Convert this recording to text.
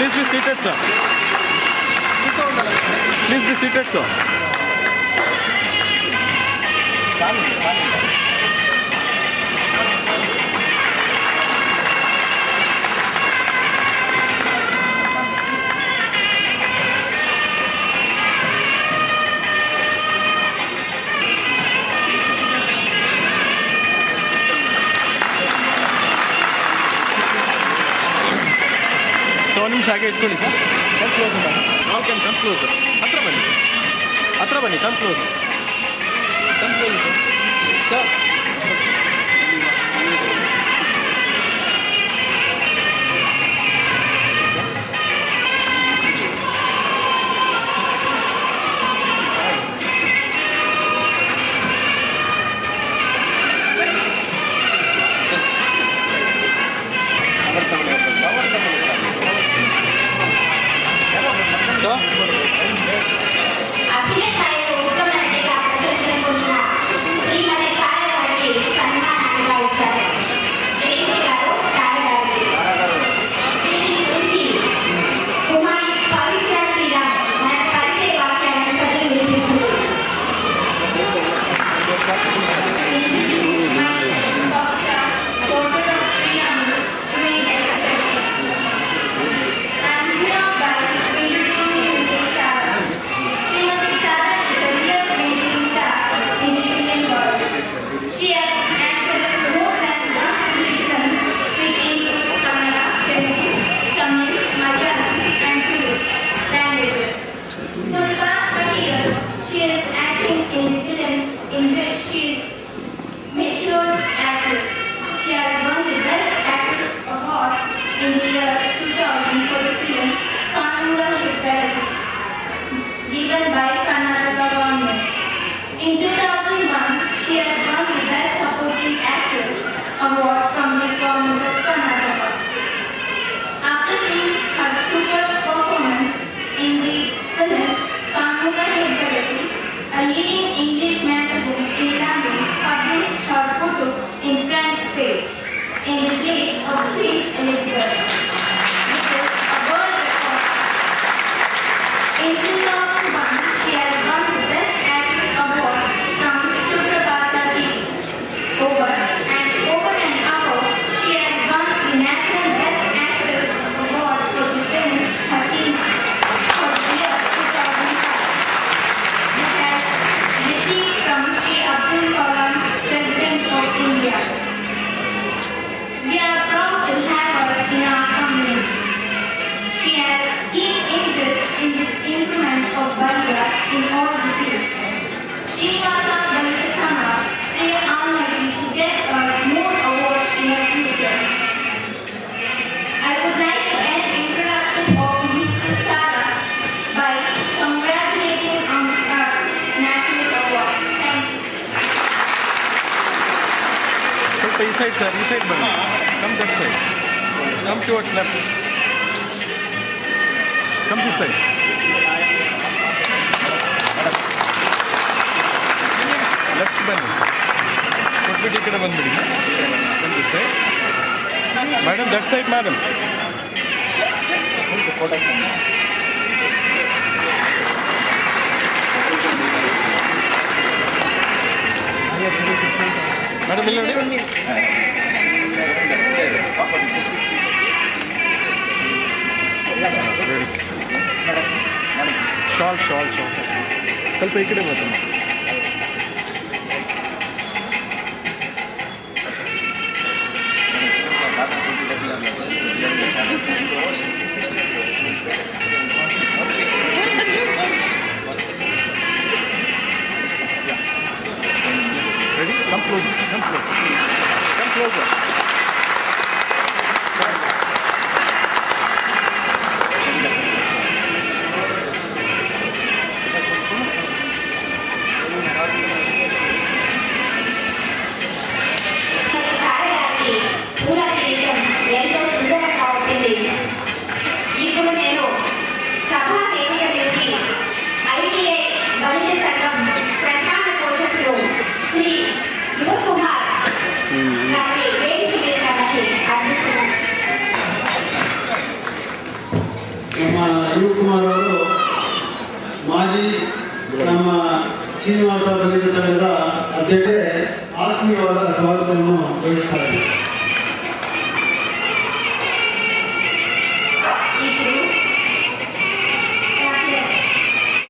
please be seated, sir. Please be seated, sir. ಆಗೆ ಇಟ್ಕೊಳ್ಳಿ sir. Come closer all can come closer. ಹತ್ರ ಬನ್ನಿ come closer sir. Inside, sir. Inside, buddy. Come that side. Come towards left. Come this side. Left, buddy. Put it in one minute. Come this side. Madam, that side, madam. Madam, will you shawl. ಸ್ವಲ್ಪ ಈ ಕಡೆ ಬರ್ತೇನೆ. Ready? Come closer. Shivakumar ಅವರು ಮಾಜಿ ನಮ್ಮ ಶ್ರೀನಿವಾಸ ದಲಿತ ಸಂಘದ ಅಧ್ಯಕ್ಷರೇ ಆತ್ಮೀಯವಾದ ಸ್ವಾಗತವನ್ನು ಬಯಸ್ತಾರೆ.